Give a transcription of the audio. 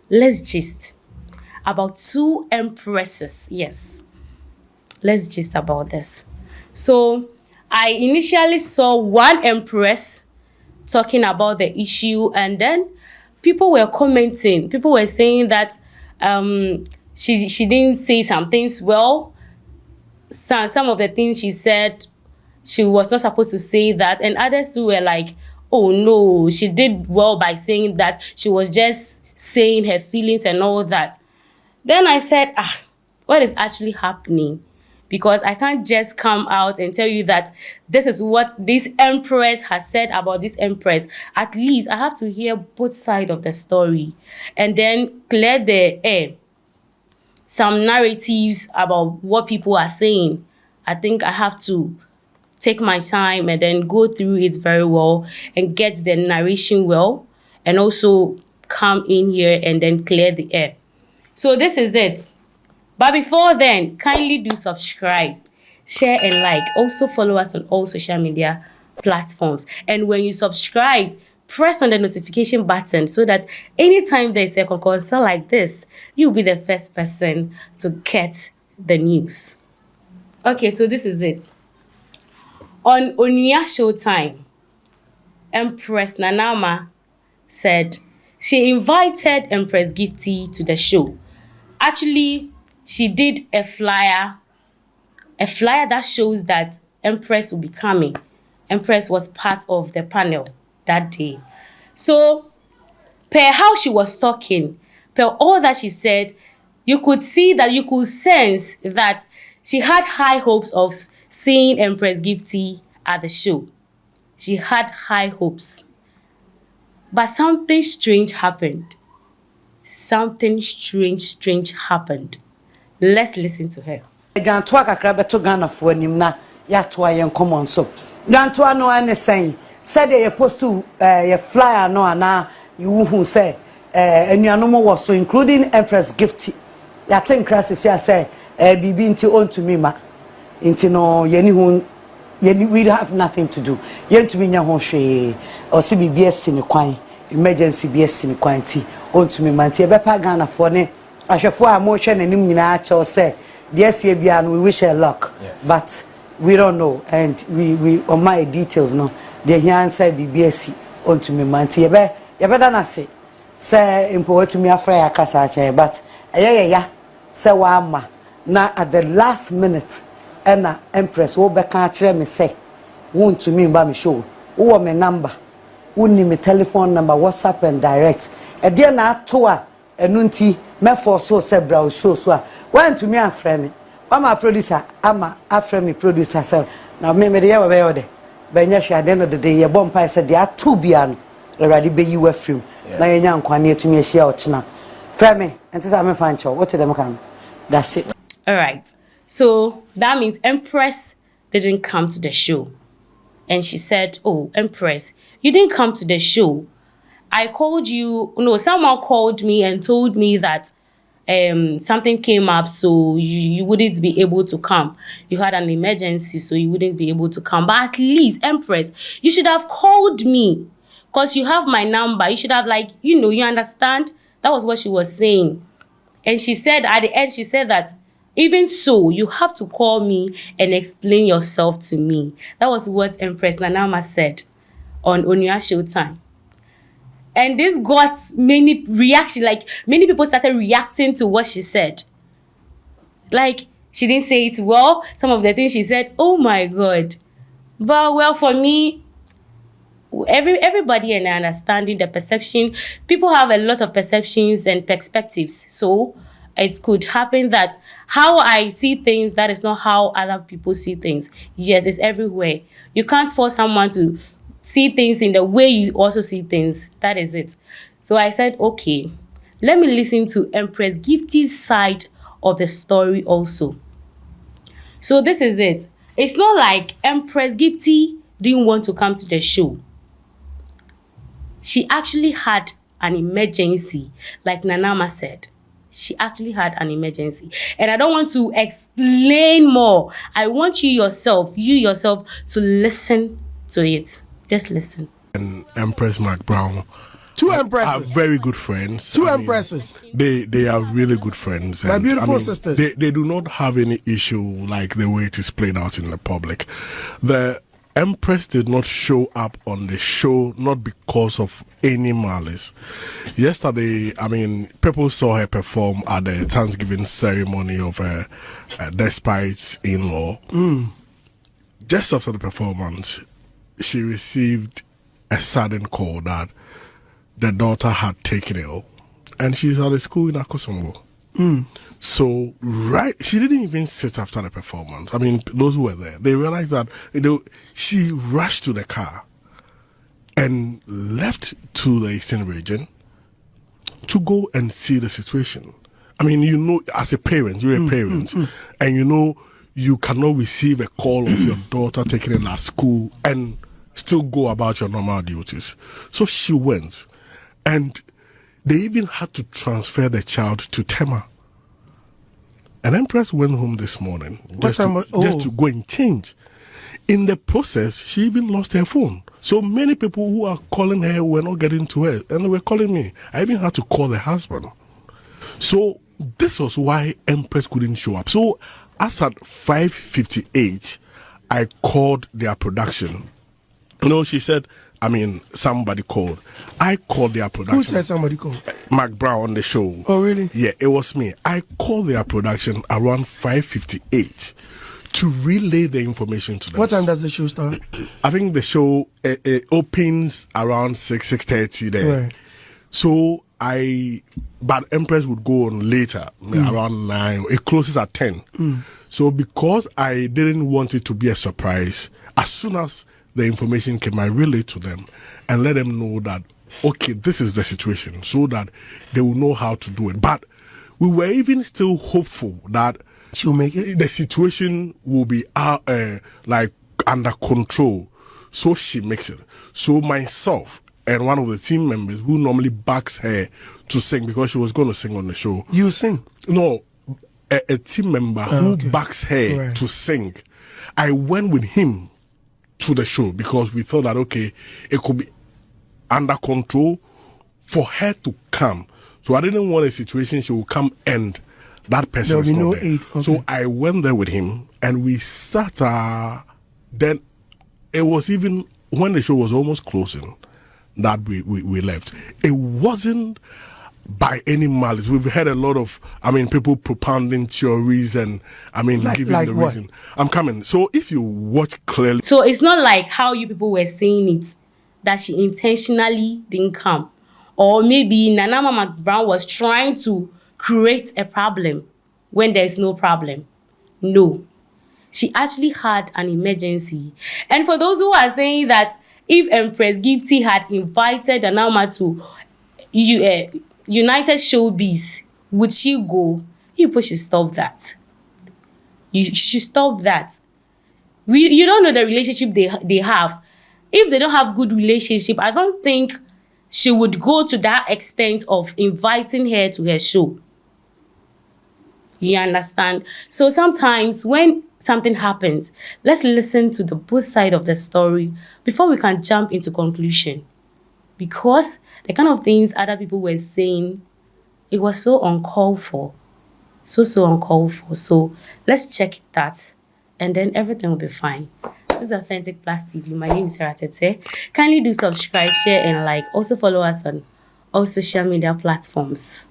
let's gist about two empresses. Yes, let's gist about this. So I initially saw one empress talking about the issue, and then people were commenting. People were saying that she didn't say some things well. Some of the things she said, she was not supposed to say that, and others too were like, oh no, she did well by saying that. She was just saying her feelings and all that. Then I said, what is actually happening? Because I can't just come out and tell you that this is what this empress has said about this empress. At least I have to hear both sides of the story and then clear the air. Some narratives about what people are saying. I think I have to take my time and then go through it very well and get the narration well, and also come in here and then clear the air. So this is it. But before then, kindly do subscribe, share and like. Also follow us on all social media platforms. And when you subscribe, press on the notification button so that anytime there's a concert like this, you'll be the first person to get the news. Okay, so this is it. On Onia Showtime, Empress Nanama said she invited Empress Gifty to the show. Actually, she did a flyer that shows that Empress will be coming. Empress was part of the panel that day. So, per how she was talking, per all that she said, you could see that, you could sense that she had high hopes of seeing Empress Gifty at the show. She had high hopes. But something strange happened. Something strange happened. Let's listen to her. Gantoa kakra beto Ghana fo anim na ya to ayen common so. Gantoa no ane saying said they post to your flyer no ana you who say anuanom was so including Empress Gifty. Ya think crisis ya say bibi nti on to me ma. Nti no yeni hu we have nothing to do. Yen to me nya ho hwe o se BBS ni kwan emergency BS ni kwan ti on to me ma nti e bepa Ghana fo ne ahwefo a mo hwe nanim nyina a cho say yes bia and we wish her luck. Yes. But we don't know and we on my details no the here answer BBS on to me ma nti e be da na say impo to me afra ya kasa che but ya say wa ma na at the last minute ena Empress wo be kan kire me say won to me ba me show wo me number woni me telephone number WhatsApp and direct e dia na to a enu nti me for so say brow show so a wan to me afra me mama producer ama afra me producer say na me de ya we be be nya hwe ade no de ye bom pa say dia to bia no already be you afrim na ye nya nkwane to me hia o chena fra me enti say me fan cho what dem kan. That's it. All right. So that means Empress didn't come to the show. And she said, oh, Empress, you didn't come to the show. I called you. No, someone called me and told me that something came up, so you wouldn't be able to come. You had an emergency, so you wouldn't be able to come. But at least, Empress, you should have called me because you have my number. You should have, you understand? That was what she was saying. And she said, at the end, she said that, even so, you have to call me and explain yourself to me. That was what Empress Nanama said on Onia Showtime. And this got many reactions, many people started reacting to what she said. She didn't say it well. Some of the things she said, oh my God. But well, for me, everybody and understanding the perception, people have a lot of perceptions and perspectives. So it could happen that how I see things, that is not how other people see things. Yes, it's everywhere. You can't force someone to see things in the way you also see things. That is it. So I said, okay, let me listen to Empress Gifty's side of the story also. So this is it. It's not like Empress Gifty didn't want to come to the show. She actually had an emergency, like Nanama said. She actually had an emergency. And I don't want to explain more. I want you yourself to listen to it. Just listen. And Empress Macbrown Two are empresses. very good friends. Two empresses. They are really good friends. My and, beautiful sisters. They do not have any issue like the way it is played out in the public. The Empress did not show up on the show not because of any malice. Yesterday, people saw her perform at the Thanksgiving ceremony of her Despite's in-law. Just after the performance, she received a sudden call that the daughter had taken ill, and she's at a school in Akosombo. So, she didn't even sit after the performance. Those who were there, they realized that she rushed to the car and left to the Eastern region to go and see the situation. As a parent, you're a parent, and you cannot receive a call of your daughter taking ill at school and still go about your normal duties. So she went. And they even had to transfer the child to Tema. And Empress went home this morning just to go and change. In the process, she even lost her phone. So many people who are calling her were not getting to her. And they were calling me. I even had to call the husband. So this was why Empress couldn't show up. So as at 5:58, I called their production. She said, somebody called. I called their production. Who said somebody called? Macbrown on the show. Oh, really? Yeah, it was me. I called their production around 5:58 to relay the information to them. What time does the show start? I think the show opens around 6:30 there. Right. So but Empress would go on later, around 9. It closes at 10. So because I didn't want it to be a surprise, as soon as the information came, I relayed to them and let them know that, okay, this is the situation, so that they will know how to do it. But we were even still hopeful that she'll make it. The situation will be under control, so she makes it. So myself and one of the team members who normally backs her to sing, because she was going to sing on the show. You sing? No, a team member who backs her to sing. I went with him to the show because we thought that, okay, it could be under control for her to come. So I didn't want a situation she will come and that person is not there. Okay. So I went there with him and we sat. Then it was even when the show was almost closing that we left. It wasn't by any malice. We've heard a lot of, people propounding theories and, giving the reason. I'm coming. So if you watch clearly. So it's not like how you people were saying it, that she intentionally didn't come. Or maybe Nanama Macbrown was trying to create a problem when there's no problem. No. She actually had an emergency. And for those who are saying that if Empress Gifty had invited Nanama to United Showbiz, would she go? You people should stop that. You should stop that. You don't know the relationship they have. If they don't have good relationship, I don't think she would go to that extent of inviting her to her show. You understand? So sometimes when something happens, let's listen to the both side of the story before we can jump into conclusion. Because the kind of things other people were saying, it was so uncalled for. So uncalled for. So let's check that and then everything will be fine. This is Authentic Plus TV. My name is Sarah Tete. Kindly do subscribe, share and like. Also follow us on all social media platforms.